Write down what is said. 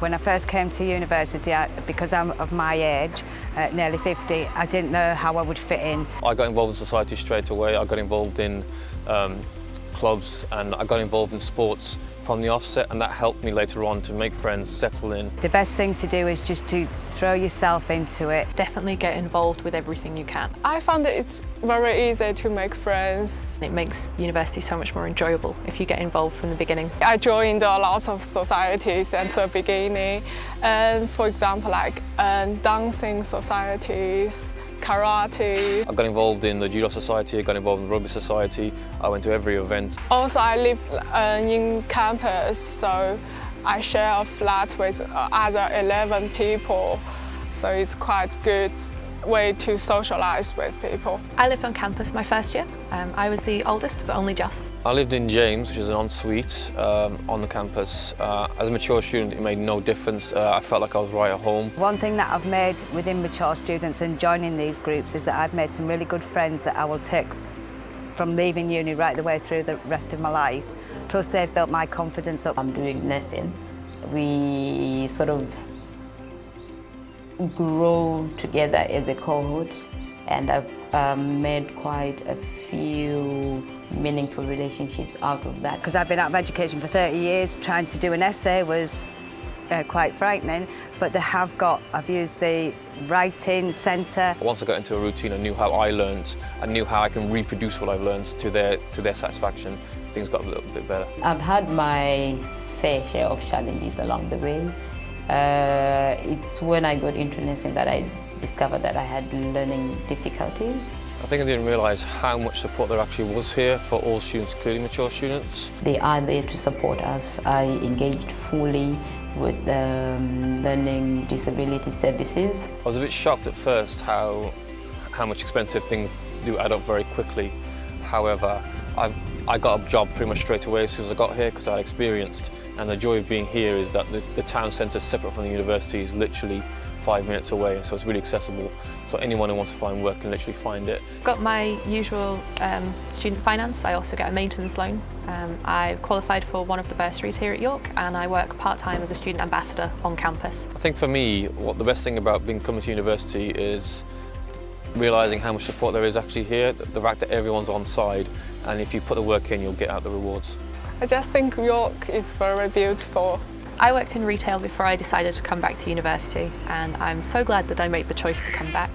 When I first came to university, because I'm of my age, nearly 50, I didn't know how I would fit in. I got involved in society straight away. I got involved in clubs and I got involved in sports from the offset, and that helped me later on to make friends, settle in. The best thing to do is just to throw yourself into it. Definitely get involved with everything you can. I found that it's very easy to make friends. It makes university so much more enjoyable if you get involved from the beginning. I joined a lot of societies at the beginning, and for example, like dancing societies, karate. I got involved in the judo society, I got involved in the rugby society. I went to every event. Also, I live in campus, so I share a flat with other 11 people, so it's quite good way to socialize with people. I lived on campus my first year. I was the oldest, but only just. I lived in James, which is an ensuite on the campus. As a mature student, it made no difference. I felt like I was right at home. One thing that I've made within mature students and joining these groups is that I've made some really good friends that I will take from leaving uni right the way through the rest of my life. Plus, they've built my confidence up. I'm doing nursing. We sort of grow together as a cohort, and I've made quite a few meaningful relationships out of that. Because I've been out of education for 30 years, trying to do an essay was quite frightening, but I've used the writing centre. Once I got into a routine, I knew how I learned, I knew how I can reproduce what I've learned to their satisfaction. Things got a little bit better. I've had my fair share of challenges along the way. It's when I got into nursing that I discovered that I had learning difficulties. I think I didn't realise how much support there actually was here for all students, including mature students. They are there to support us. I engaged fully with the learning disability services. I was a bit shocked at first how much expensive things do add up very quickly. However, I got a job pretty much straight away as soon as I got here because I had experienced, and the joy of being here is that the town centre separate from the university is literally 5 minutes away, so it's really accessible. So anyone who wants to find work can literally find it. Got my usual student finance. I also get a maintenance loan. I qualified for one of the bursaries here at York, and I work part-time as a student ambassador on campus. I think for me, what the best thing about coming to university is realising how much support there is actually here, the fact that everyone's on side, and if you put the work in, you'll get out the rewards. I just think York is very beautiful. I worked in retail before I decided to come back to university, and I'm so glad that I made the choice to come back.